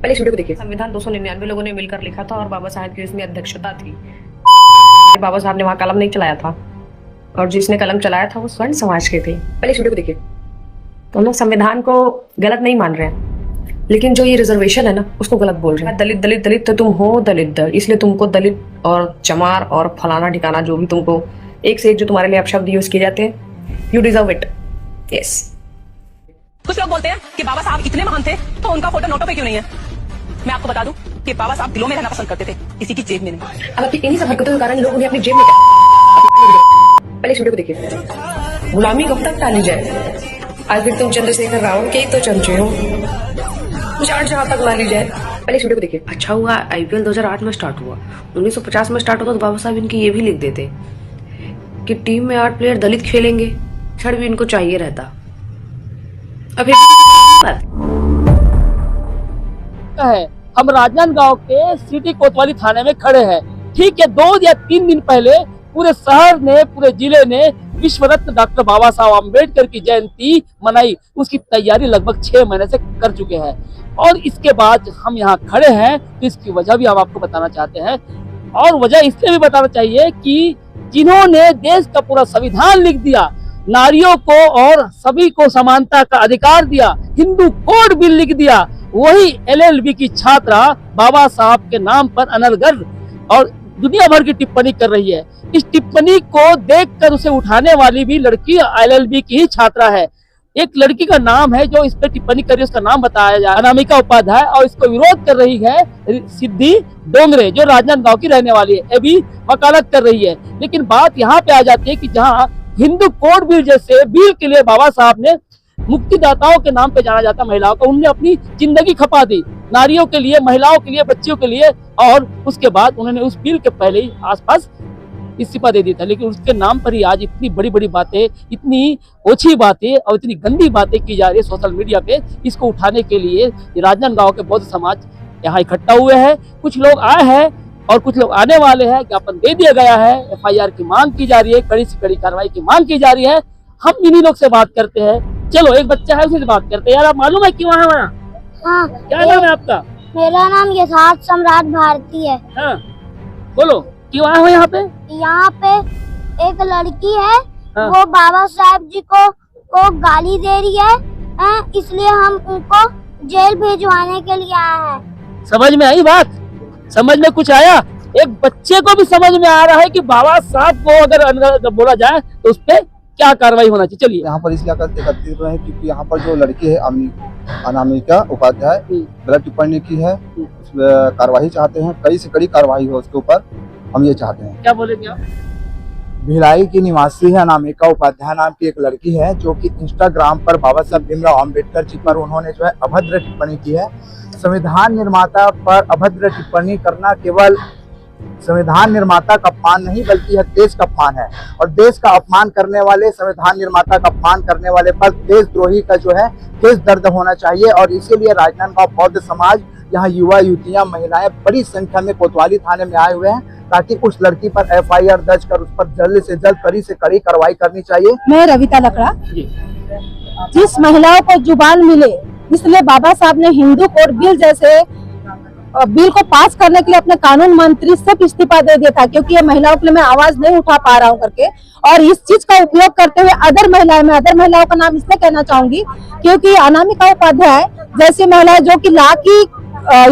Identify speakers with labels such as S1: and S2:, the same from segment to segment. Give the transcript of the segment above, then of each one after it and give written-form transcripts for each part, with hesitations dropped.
S1: पहले इस वीडियो को देखिए।
S2: संविधान 299 लोगों ने मिलकर लिखा था और बाबा साहब की इसमें अध्यक्षता थी। बाबा साहब ने वहाँ कलम नहीं चलाया था और जिसने कलम चलाया था वो स्वर्ण समाज के थे।
S1: पहले इस वीडियो को देखिए।
S2: तो हम लोग संविधान को गलत नहीं मान रहे हैं, लेकिन जो ये रिजर्वेशन है ना उसको गलत बोल रहे हैं। दलित दलित दलित तो तुम हो दलित दल, इसलिए तुमको दलित और चमार और फलाना ठिकाना जो भी तुमको एक से एक जो तुम्हारे लिए अपशब्द यूज किए जाते हैं, यू डिजर्व इट। यस।
S3: कुछ लोग बोलते हैं कि बाबा साहब इतने महान थे तो उनका फोटो नोटों पे क्यों नहीं है। मैं आपको बता दूं कि बाबा साहब दिलों में रहना पसंद करते थे, किसी की जेब में नहीं।
S1: अब आपकी इन्हीं सब हरकतों के कारण लोग उन्हें अपनी जेब में पहले इस वीडियो को देखिए।
S2: गुलामी कब तक टाली जाए? आखिर तुम चंद्रशेखर रावण के ही तो चमचे हो, चार जहां तक ना ली जाए।
S1: पहले इस वीडियो को देखिए।
S4: अच्छा हुआ आईपीएल 2008 में स्टार्ट हुआ, 1950 में स्टार्ट होता तो बाबा साहब इनकी ये भी लिख देते कि टीम में 8 प्लेयर दलित खेलेंगे, छड़ भी इनको चाहिए रहता। अब
S5: है हम राजनांदगांव के सिटी कोतवाली थाने में खड़े हैं। ठीक है, 2 या 3 दिन पहले पूरे शहर ने, पूरे जिले ने विश्व रत्न डॉक्टर बाबा साहब अम्बेडकर की जयंती मनाई। उसकी तैयारी लगभग 6 महीने से कर चुके हैं और इसके बाद हम यहाँ खड़े हैं तो इसकी वजह भी हम आपको बताना चाहते हैं। और वजह इसलिए भी बताना चाहिए कि जिन्होंने देश का पूरा संविधान लिख दिया, नारियों को और सभी को समानता का अधिकार दिया, हिंदू कोड बिल लिख दिया, वही एलएलबी की छात्रा बाबा साहब के नाम पर अनर्गल और दुनिया भर की टिप्पणी कर रही है। इस टिप्पणी को देखकर उसे उठाने वाली भी लड़की एलएलबी की ही छात्रा है। एक लड़की का नाम है जो इस पर टिप्पणी कर रही है, उसका नाम बताया जाए अनामिका उपाध्याय, और इसको विरोध कर रही है सिद्धि डोंगरे जो राजनांदगांव की रहने वाली है, ये भी वकालत कर रही है। लेकिन बात यहाँ पे आ जाती है कि जहाँ हिंदू कोड बिल जैसे बिल के लिए बाबा साहब ने मुक्तिदाताओं के नाम पे जाना जाता महिलाओं को, उन्होंने अपनी जिंदगी खपा दी नारियों के लिए, महिलाओं के लिए, बच्चियों के लिए, और उसके बाद उन्होंने उस बिल के पहले ही आसपास इस्तीफा दे दिया था। लेकिन उसके नाम पर ही आज इतनी बड़ी बड़ी बातें, इतनी ओछी बातें और इतनी गंदी बातें की जा रही है सोशल मीडिया पे। इसको उठाने के लिए राजनांदगांव के बौद्ध समाज यहाँ इकट्ठा हुए हैं। कुछ लोग आए हैं और कुछ लोग आने वाले हैं। ज्ञापन दे दिया गया है, एफआईआर की मांग की जा रही है, कड़ी से कड़ी कार्रवाई की मांग की जा रही है। हम इन्हीं लोग से बात करते हैं। चलो, एक बच्चा है, उसी से बात करते हैं। यार, आप मालूम है क्यों है वहाँ?
S6: हाँ,
S5: क्या नाम है आपका?
S6: मेरा नाम यथार्थ सम्राट भारती है।
S5: हाँ, बोलो क्यों आए हो यहाँ पे?
S6: यहाँ पे एक लड़की है,
S5: हाँ।
S6: वो बाबा साहब जी को गाली दे रही है, इसलिए हम उनको जेल भेजवाने के लिए आए हैं।
S5: समझ में आई बात? समझ में कुछ आया? एक बच्चे को भी समझ में आ रहा है कि बाबा साहब को अगर बोला जाए तो उस पर क्या कार्रवाई होना चाहिए। चलिए,
S7: यहाँ पर इसलिए एकत्रित हुए हैं क्योंकि यहाँ पर जो लड़की है अनामिका उपाध्याय गलत टिप्पणी की है, उस कार्रवाई चाहते हैं, कड़ी से कड़ी कार्रवाई हो उसके ऊपर, हम ये चाहते हैं।
S5: क्या बोलेंगे आप?
S7: भिलाई की निवासी है अनामिका उपाध्याय नाम की एक लड़की है जो कि इंस्टाग्राम पर बाबा साहब भीमराव अम्बेडकर जी पर उन्होंने जो है अभद्र टिप्पणी की है। संविधान निर्माता पर अभद्र टिप्पणी करना केवल संविधान निर्माता का अपमान नहीं बल्कि यह देश का अपमान है, और देश का अपमान करने वाले, संविधान निर्माता का अपमान करने वाले पर देशद्रोही का जो है केस दर्ज होना चाहिए। और इसीलिए राजनांदगांव बौद्ध समाज, यहाँ युवा युवतियां, महिलाएं बड़ी संख्या में कोतवाली थाने में आए हुए हैं ताकि उस लड़की पर एफआईआर दर्ज कर उस पर जल्द से जल्द कड़ी से कड़ी कार्रवाई करनी चाहिए।
S8: मैं रविता लकड़ा। जिस महिलाओं को जुबान मिले, इसलिए बाबा साहब ने हिंदू कोड बिल जैसे बिल को पास करने के लिए अपने कानून मंत्री से इस्तीफा दे दिया था, क्योंकि ये महिलाओं के लिए मैं आवाज नहीं उठा पा रहा हूँ करके। और इस चीज का उपयोग करते हुए अदर महिलाओं का नाम इसलिए कहना चाहूंगी क्योंकि अनामिका उपाध्याय जैसी महिला जो कि लॉ की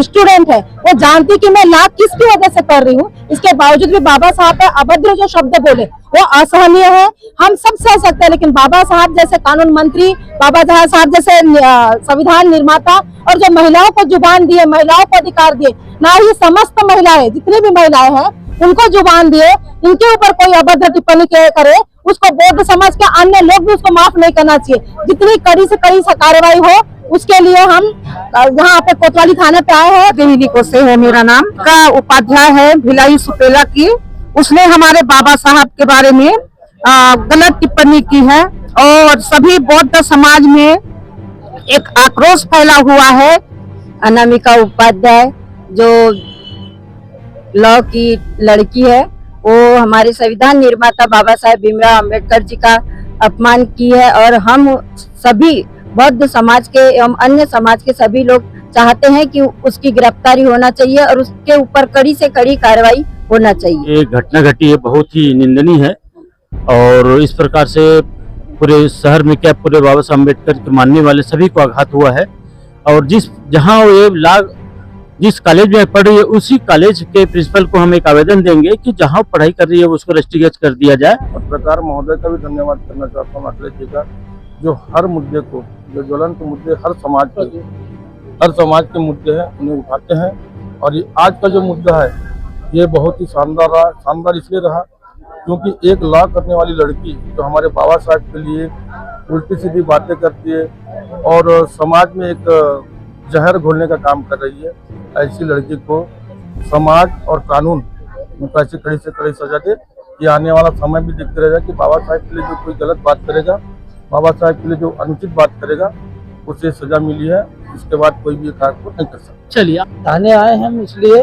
S8: स्टूडेंट है, वो जानती कि मैं लॉ किसकी वजह से कर रही हूँ, इसके बावजूद भी बाबा साहब पे अभद्र जो शब्द बोले वो असहनीय है। हम सब सह सकते हैं, लेकिन बाबा साहब जैसे कानून मंत्री, बाबा साहब जैसे संविधान निर्माता और जो महिलाओं को जुबान दिए, महिलाओं को अधिकार दिए, ना ही समस्त महिलाएं, जितनी भी महिलाएं हैं उनको जुबान दिए, इनके ऊपर कोई अभद्र टिप्पणी करे, उसको बौद्ध समाज के अन्य लोग भी उसको माफ नहीं करना चाहिए। जितनी कड़ी से कड़ी कार्रवाई हो उसके लिए हम यहाँ पे कोतवाली थाने पे आए हैं।
S9: देहिली को से है मेरा नाम का उपाध्याय है भिलाई सुपेला की। उसने हमारे बाबा साहब के बारे में गलत टिप्पणी की है और सभी बौद्ध समाज में एक आक्रोश फैला हुआ है।
S8: अनामिका उपाध्याय जो लॉ की लड़की है, वो हमारे संविधान निर्माता बाबा साहेब भीमराव अम्बेडकर जी का अपमान की है और हम सभी बौद्ध समाज के एवं अन्य समाज के सभी लोग चाहते हैं कि उसकी गिरफ्तारी होना चाहिए और उसके ऊपर कड़ी से कड़ी कार्रवाई होना चाहिए।
S5: ये घटना घटी है, बहुत ही निंदनीय है और इस प्रकार से पूरे शहर में क्या पूरे बाबा साहब अम्बेडकर के मानने वाले सभी को आघात हुआ है। और जहां ये जिस कॉलेज में पढ़ रही है उसी कॉलेज के प्रिंसिपल को हम एक आवेदन देंगे कि जहां पढ़ाई कर रही है उसको रस्टिकेट कर दिया जाए।
S10: पत्रकार महोदय का भी धन्यवाद करना चाहता हूँ अखिलेश जी का, जो हर मुद्दे को, जो ज्वलंत मुद्दे हर समाज के मुद्दे हैं उन्हें उठाते हैं। और ये आज का जो मुद्दा है ये बहुत ही शानदार रहा। शानदार इसलिए रहा क्योंकि एक लॉ करने वाली लड़की जो हमारे बाबा साहब के लिए उल्टी सीधी बातें करती है और समाज में एक जहर घोलने का काम कर रही है, ऐसी लड़की को समाज और कानून उनको ऐसी कड़ी से कड़ी सजा दे। ये आने वाला समय भी देखते रहेगा कि बाबा साहब के लिए जो कोई गलत बात करेगा, बाबा साहब के लिए जो अनुचित बात करेगा उसे सजा मिली है। इसके बाद कोई भी कार्य को नहीं कर सकता।
S5: चलिए
S11: थाने आए हम इसलिए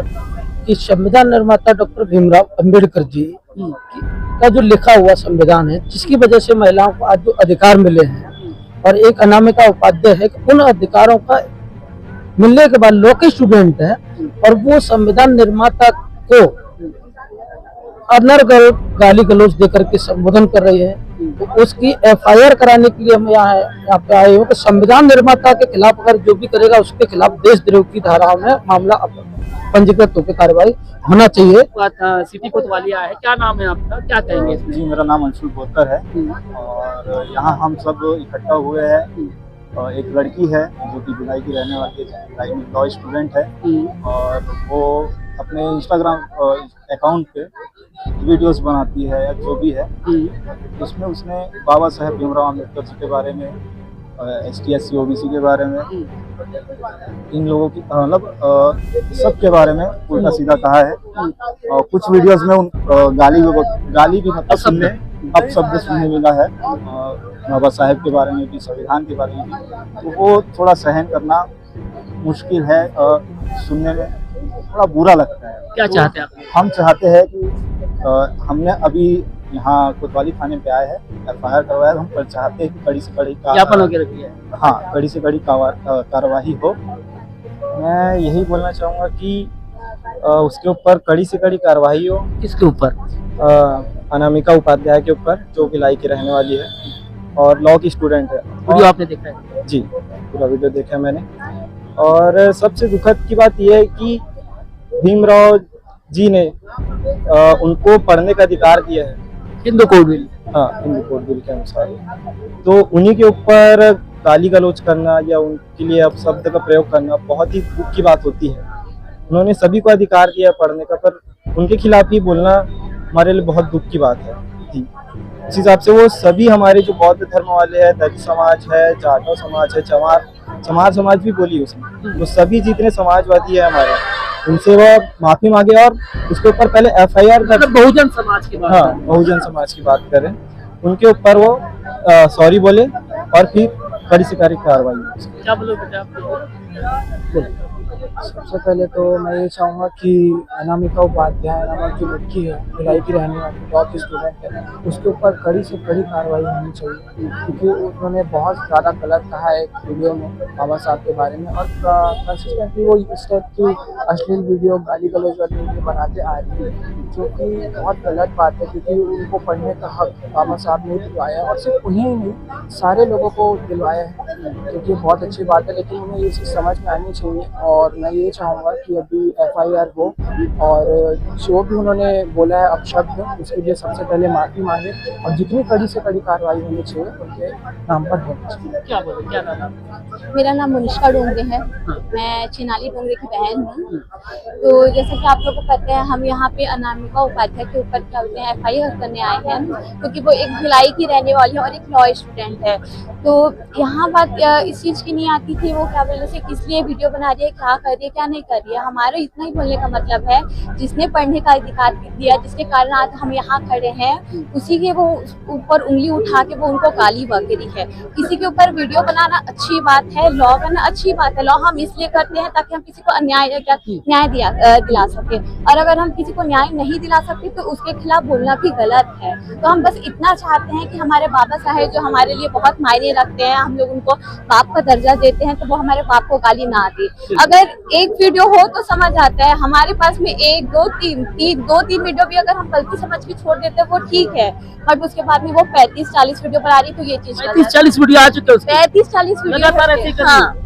S11: कि संविधान निर्माता डॉक्टर भीमराव अंबेडकर जी का जो लिखा हुआ संविधान है, जिसकी वजह से महिलाओं को आज जो अधिकार मिले हैं और एक अनामिका उपाध्याय है, उन अधिकारों का मिलने के बाद लॉ के स्टूडेंट है और वो संविधान निर्माता को अनर्गल गाली गलौज देकर के संबोधन कर रही है। तो उसकी FIR कराने के लिए हम यहाँ पे आए हो कि संविधान निर्माता के खिलाफ अगर जो भी करेगा उसके खिलाफ देशद्रोह की धाराओं में मामला पंजीकृत होकर कार्रवाई होना चाहिए।
S5: सिटी कोतवाली आया है, क्या नाम है आपका, क्या कहेंगे इसमें?
S7: जी, मेरा नाम अंशुल बोतर है और यहाँ हम सब इकट्ठा हुए हैं। एक लड़की है जो कि भिलाई की रहने वाली है, भिलाई में लॉ स्टूडेंट है और वो अपने इंस्टाग्राम अकाउंट पे वीडियोस बनाती है या जो भी है, उसमें उसने बाबा साहेब भीमराव अम्बेडकर जी के बारे में, ST/SC OBC के बारे में, इन लोगों की मतलब सब के बारे में उल्टा सीधा कहा है। और कुछ वीडियोस में गाली भी मतलब शब्द सुनने मिला है बाबा साहेब के बारे में भी, संविधान के बारे में भी। तो वो थोड़ा सहन करना मुश्किल है और सुनने में थोड़ा बुरा लगता है।
S5: क्या चाहते हैं आप?
S7: हम चाहते हैं कि हमने अभी यहाँ कोतवाली थाने पे आए हैं, FIR करवाया, हम पर चाहते हैं कि कड़ी से कड़ी कड़ी से कड़ी कार्रवाई हो। मैं यही बोलना चाहूँगा कि उसके ऊपर कड़ी से कड़ी कार्रवाई हो।
S5: किसके ऊपर?
S7: अनामिका उपाध्याय के ऊपर, जो भिलाई की रहने वाली है और लॉ की स्टूडेंट है।
S5: वीडियो आपने देखा है?
S7: जी, पूरा वीडियो देखा मैंने। और सबसे दुखद की बात यह है कि भीमराव जी ने उनको पढ़ने का अधिकार दिया है,
S5: हिंदू कोड बिल।
S7: हाँ, हिंदू कोड बिल के अनुसार। तो उन्हीं के ऊपर गाली गलौज करना या उनके लिए अपशब्द का प्रयोग करना बहुत ही दुख की बात होती है। उन्होंने सभी को अधिकार दिया पढ़ने का, पर उनके खिलाफ ही बोलना हमारे लिए बहुत दुख की बात है। जी, इस हिसाब से वो सभी हमारे जो बौद्ध धर्म वाले हैं, दलित समाज है, जाटव समाज है, चमार समाज भी बोली उसने, वो सभी जितने समाजवादी है हमारे, उनसे वो माफी मांगे और उसके ऊपर पहले FIR कर।
S5: बहुजन समाज की बात।
S7: हाँ, बहुजन समाज की बात करें, उनके ऊपर वो सॉरी बोले और फिर कड़ी से कड़ी कार्रवाई।
S5: क्या बोलो बेटा आप?
S11: सबसे पहले तो मैं ये चाहूँगा कि अनामिका उपाध्याय नामक जो लड़की है, भिलाई की रहने वाली लॉ की स्टूडेंट है, उसके ऊपर कड़ी से कड़ी कार्रवाई होनी चाहिए, क्योंकि उन्होंने बहुत ज़्यादा गलत कहा है वीडियो में बाबा साहब के बारे में और कंसिस्टेंटली वो इस टाइप की अश्लील वीडियो, गाली गलौज वाली वीडियो बनाते आ रही है, जो कि बहुत गलत बात है। क्योंकि उनको पढ़ने का हक बाबा साहब ने दिलवाया और सिर्फ उन्हें ही नहीं, सारे लोगों को दिलवाया है, क्योंकि बहुत अच्छी बात है। लेकिन उन्हें ये चीज़ समझ में आनी चाहिए और मैं ये चाहूँगा कि अभी FIR हो और जो भी उन्होंने बोला है अपशब्द, उसके लिए सबसे पहले माफ़ी मांगे और जितनी कड़ी से कड़ी कार्रवाई होनी चाहिए उनके नाम पर होनी चाहिए।
S5: क्या बोले, क्या नाम?
S12: मेरा नाम मुनिष्का डोंगरे है, मैं चिनाली डोंगरे की बहन हूँ। तो जैसा कि आप लोग को पता है, हम यहाँ पे अनामिका उपाध्याय के ऊपर क्या बोलते हैं FIR करने आए हैं, क्योंकि वो एक भिलाई की रहने वाली है और एक लॉ स्टूडेंट है। तो यहाँ बात इस चीज़ की नहीं आती थी वो क्या बोलने से किस लिए वीडियो बना रही है, क्या कर रही है, क्या नहीं कर रही है। हमारा इतना ही बोलने का मतलब है, जिसने पढ़ने का अधिकार दिया, जिसके कारण आज हम यहाँ खड़े हैं, उसी के वो ऊपर उंगली उठा के वो उनको गाली बकरी है। किसी के ऊपर वीडियो बनाना अच्छी बात है, लॉ करना अच्छी बात है। लॉ हम इसलिए करते हैं ताकि हम किसी को न्याय दिला सके, और अगर हम किसी को न्याय नहीं नहीं दिला सकते तो उसके खिलाफ बोलना भी गलत है। तो हम बस इतना चाहते हैं कि हमारे बाबा साहेब जो हमारे लिए बहुत मायने रखते हैं, हम लोग उनको बाप का दर्जा देते हैं, तो वो हमारे बाप को गाली ना दे। अगर एक वीडियो हो तो समझ आता है, हमारे पास में एक दो तीन वीडियो भी अगर हम गलती समझ के छोड़ देते हैं वो ठीक है, बट उसके बाद में वो 35-40 वीडियो पर आ रही तो ये चीज
S5: 35-40 वीडियो आ चुके हैं,
S12: 35-40
S5: लगातार ऐसे ही
S12: वीडियो।
S5: कर रही
S12: हाँ,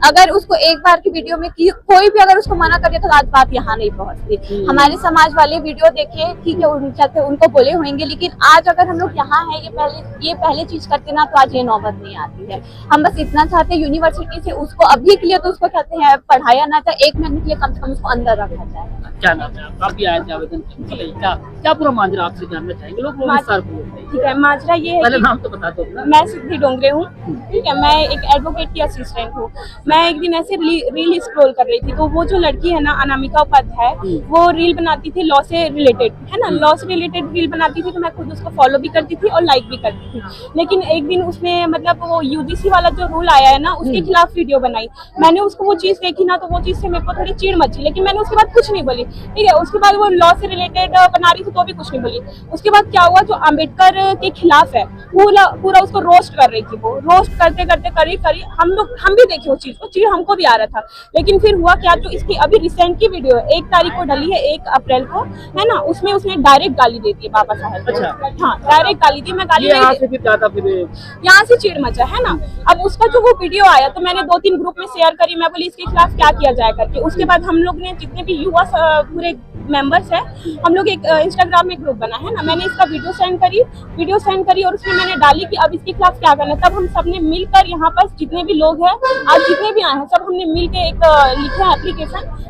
S12: अगर उसको एक बार की वीडियो में कोई भी अगर उसको मना कर दिया तो आज बात यहाँ नहीं पहुँचती। हमारे समाज वाले वीडियो देखे, ठीक है, उनके उनको बोले होंगे, लेकिन आज अगर हम लोग यहाँ है ये पहले चीज करते ना तो आज ये नौबत नहीं आती है। हम बस इतना चाहते हैं यूनिवर्सिटी से उसको अभी के लिए तो उसको कहते हैं पढ़ाया ना जाए, 1 महीने के लिए कम से कम उसको अंदर रखा जाए।
S5: क्या नाम है आप भी आए थे आवेदन करने के लिए, क्या पूरा माजरा आपसे जानना चाहेंगे लोग विस्तार पूर्वक?
S12: ठीक है, माजरा ये है,
S5: पहले नाम तो बता दो।
S12: मैं सिद्धि डोंगरे हूँ, ठीक है, मैं एक एडवोकेट की असिस्टेंट हूँ। मैं एक दिन ऐसे रील स्क्रॉल कर रही थी, तो वो जो लड़की है ना अनामिका उपाध्याय, वो रील बनाती थी लॉ से रिलेटेड, है ना, लॉ से रिलेटेड रील बनाती थी, तो मैं खुद उसको फॉलो भी करती थी और लाइक भी करती थी। लेकिन एक दिन उसने मतलब वो यूजीसी वाला जो रूल आया है ना उसके खिलाफ वीडियो बनाई। मैंने उसको वो चीज देखी ना तो वो चीज से मेरे को थोड़ी चिढ़ मची, लेकिन मैंने उसके बाद कुछ नहीं बोली, ठीक है। उसके बाद वो लॉ से रिलेटेड बना रही थी तो भी कुछ नहीं बोली। उसके बाद क्या हुआ, जो अम्बेडकर के खिलाफ है पूरा उसको रोस्ट कर रही थी। वो रोस्ट करते करते करी हम भी देखे वो चीज हमको भी आ रहा था। लेकिन फिर हुआ क्या, जो इसकी अभी रिसेंट की वीडियो है 1 तारीख को डली है, 1 अप्रैल को, है ना, उसमें उसने डायरेक्ट गाली दे दी है बाबा साहब।
S5: अच्छा।
S12: हाँ, डायरेक्ट गाली दी। मैं गाली
S5: यहाँ से फिर ज्यादा फिर
S12: यहाँ से चिढ़ मचा, है ना। अब उसका जो वो वीडियो आया तो मैंने 2-3 ग्रुप में शेयर करी, मैं बोली इसके खिलाफ क्या किया जाए करके। उसके बाद हम लोग ने जितने भी युवा पूरे मेंबर्स है, हम लोग एक इंस्टाग्राम में ग्रुप बना है ना, मैंने इसका वीडियो सेंड करी और उसमें मैंने डाली कि अब इसके खिलाफ क्या करना है। तब हम सबने मिलकर यहाँ पर जितने भी लोग हैं, आज जितने भी आए हैं, सब हमने मिलकर एक लिखे हैं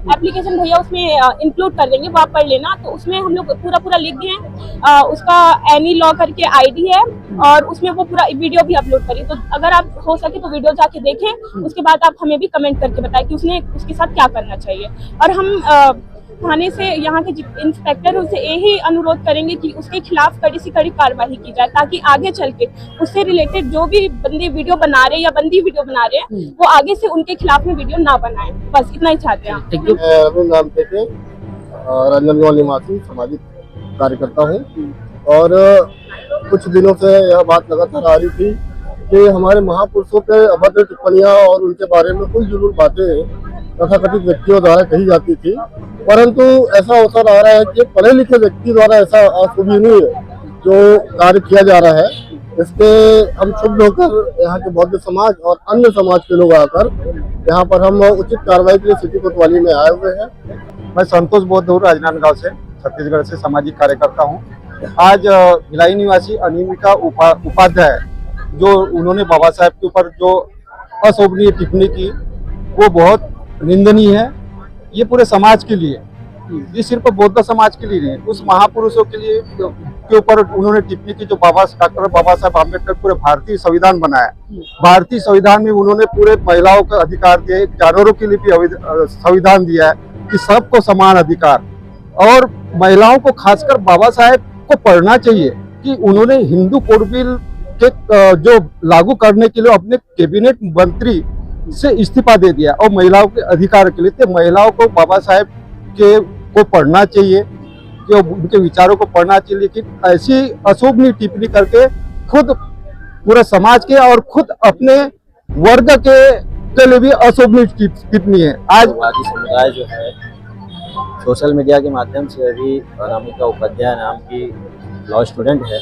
S12: एप्लीकेशन भैया उसमें इंक्लूड कर देंगे, वो आप पढ़ लेना। तो उसमें हम लोग पूरा लिख दिए हैं। उसका एनी लॉ करके आईडी है और उसमें वो पूरा वीडियो भी अपलोड करी। तो अगर आप हो सके तो वीडियो जाके देखें, उसके बाद आप हमें भी कमेंट करके बताएं कि उसके साथ क्या करना चाहिए। और हम थाने से यहाँ के इंस्पेक्टर उनसे यही अनुरोध करेंगे कि उसके खिलाफ कड़ी से कड़ी कार्रवाई की जाए, ताकि आगे चल के उससे रिलेटेड जो भी बंदी वीडियो बना रहे या बंदी वीडियो बना रहे हैं वो आगे से उनके खिलाफ में वीडियो ना बनाए। बस इतना ही चाहते हैं।
S10: नाम पे राजनांदगांव निवासी सामाजिक कार्यकर्ता हूँ और कुछ दिनों से यह बात लगातार आ रही थी कि हमारे महापुरुषों पे अभद्र टिप्पणियां और उनके बारे में कुछ जुलूल बातें तथाकथित व्यक्तियों द्वारा कही जाती थी, परंतु ऐसा अवसर आ रहा है कि पढ़े लिखे व्यक्ति द्वारा ऐसा अशोभनीय जो कार्य किया जा रहा है, इसके हम क्षुब्ध होकर यहाँ के बौद्ध समाज और अन्य समाज के लोग आकर यहाँ पर हम उचित कार्रवाई के लिए सिटी कोतवाली में आए हुए हैं।
S7: मैं संतोष बौद्ध हूँ, राजनांदगांव से, छत्तीसगढ़ से सामाजिक कार्यकर्ता हूँ। आज भिलाई निवासी अनामिका उपाध्याय जो उन्होंने बाबा साहब के ऊपर जो अशोभनीय टिप्पणी की वो बहुत निंदनीय है। ये पूरे समाज के लिए, ये सिर्फ बौद्ध समाज के लिए नहीं, उस महापुरुषों के लिए के ऊपर उन्होंने टिप्पणी की जो डॉक्टर बाबा साहब आम्बेडकर पूरे भारतीय संविधान बनाया। भारतीय संविधान में उन्होंने पूरे महिलाओं का अधिकार दिए, जानवरों के लिए भी संविधान दिया है कि सबको समान अधिकार। और महिलाओं को खासकर बाबा साहेब को पढ़ना चाहिए कि उन्होंने हिंदू कोड बिल के जो लागू करने के लिए अपने कैबिनेट मंत्री से इस्तीफा दे दिया और महिलाओं के अधिकार के लिए। तो महिलाओं को बाबा साहेब को पढ़ना चाहिए, कि उनके विचारों को पढ़ना चाहिए, लेकिन ऐसी अशोभनीय टिप्पणी करके खुद पूरे समाज के और खुद अपने वर्ग के लिए भी अशोभनीय टिप्पणी है। आज
S13: समुदाय जो है सोशल मीडिया के माध्यम से अभी अनामिका उपाध्याय नाम की लॉ स्टूडेंट है,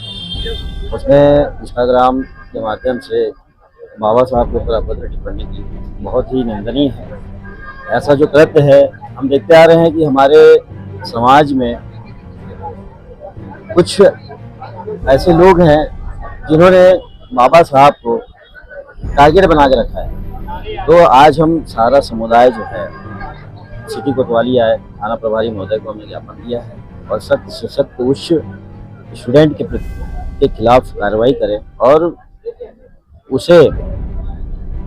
S13: उसने इंस्टाग्राम के माध्यम से बाबा साहब के ऊपर अभद्र टिप्पणी की, बहुत ही निंदनीय है। ऐसा जो कृत्य है हम देखते आ रहे हैं कि हमारे समाज में कुछ ऐसे लोग हैं जिन्होंने बाबा साहब को टारगेट बना के रखा है। तो आज हम सारा समुदाय जो है सिटी कोतवाली आए, थाना प्रभारी महोदय को हमने ज्ञापन दिया है और सख्त से सख्त उस स्टूडेंट के खिलाफ कार्रवाई करें और उसे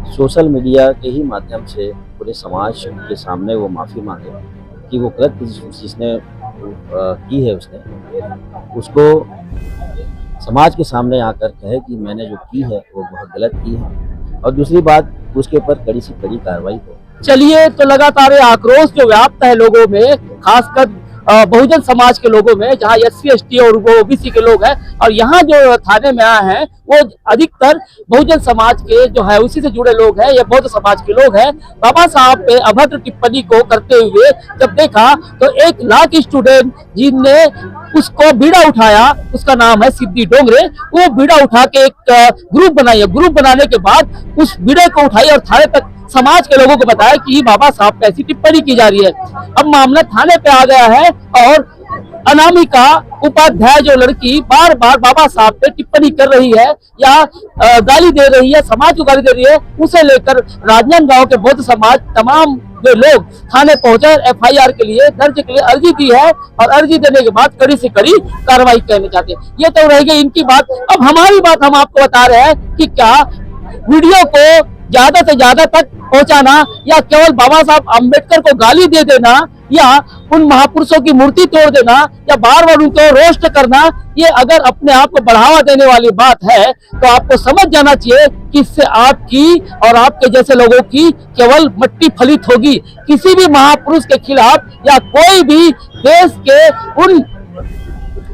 S13: सोशल मीडिया के ही माध्यम से पूरे समाज के सामने वो माफ़ी मांगे कि वो कृत्य जिसने की है उसको समाज के सामने आकर कहे कि मैंने जो की है वो बहुत गलत की है, और दूसरी बात उसके ऊपर कड़ी से कड़ी कार्रवाई हो।
S5: चलिए, तो लगातार आक्रोश जो व्याप्त है लोगों में, खासकर बहुजन समाज के लोगों में, जहाँ SC ST और OBC के लोग हैं, और यहाँ जो थाने में आए हैं वो अधिकतर बहुजन समाज के जो है उसी से जुड़े लोग हैं, ये बौद्ध समाज के लोग हैं। बाबा साहब पे अभद्र टिप्पणी को करते हुए जब देखा तो 1 लाख स्टूडेंट जिनने उसको बीड़ा उठाया, उसका नाम है सिद्धि डोंगरे, वो बीड़ा उठा के एक ग्रुप बनाई है। ग्रुप बनाने के बाद उस बीड़े को उठाई और थाने तक समाज के लोगों को बताया कि बाबा साहब पे ऐसी टिप्पणी की जा रही है। अब मामला थाने पे आ गया है और अनामिका उपाध्याय जो लड़की बार बार बाबा साहब पे टिप्पणी कर रही है या गाली दे रही है, समाज को गाली दे रही है, उसे लेकर राजनांदगांव के बौद्ध समाज तमाम जो लोग थाने पहुंचे, FIR के लिए दर्ज के लिए अर्जी दी है और अर्जी देने के बाद कड़ी से कड़ी कार्रवाई करना चाहते हैं। ये तो रह गई इनकी बात। अब हमारी बात हम आपको बता रहे हैं कि क्या वीडियो को ज्यादा से ज्यादा तक पहुंचाना या केवल बाबा साहब अम्बेडकर को गाली दे देना या उन महापुरुषों की मूर्ति तोड़ देना या बार बार उनको रोस्ट करना, ये अगर अपने आप को बढ़ावा देने वाली बात है तो आपको समझ जाना चाहिए कि इससे आपकी और आपके जैसे लोगों की केवल मट्टी फलित होगी। किसी भी महापुरुष के खिलाफ या कोई भी देश के उन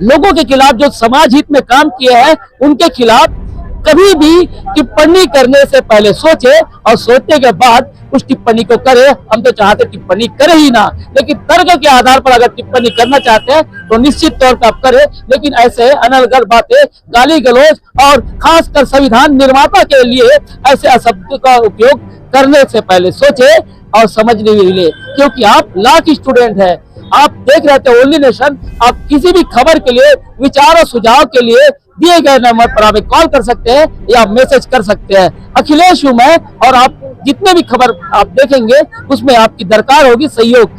S5: लोगों के खिलाफ जो समाज हित में काम किए हैं उनके खिलाफ कभी भी टिप्पणी करने से पहले सोचे और सोचने के बाद उस टिप्पणी को करे। हम तो चाहते टिप्पणी करे ही ना, लेकिन तर्क के आधार पर अगर टिप्पणी करना चाहते हैं तो निश्चित तौर पर आप करें, लेकिन ऐसे अनर्गल बातें, गाली गलौज और खासकर संविधान निर्माता के लिए ऐसे शब्द का उपयोग करने से पहले सोचे और समझने भी ले, क्योंकि आप लाख स्टूडेंट है, आप देख रहे थे ओनली नेशन। आप किसी भी खबर के लिए, विचार और सुझाव के लिए दिए गए नंबर पर आप कॉल कर सकते हैं या मैसेज कर सकते हैं। अखिलेश हूं मैं और आप जितने भी खबर आप देखेंगे उसमें आपकी दरकार होगी सहयोग।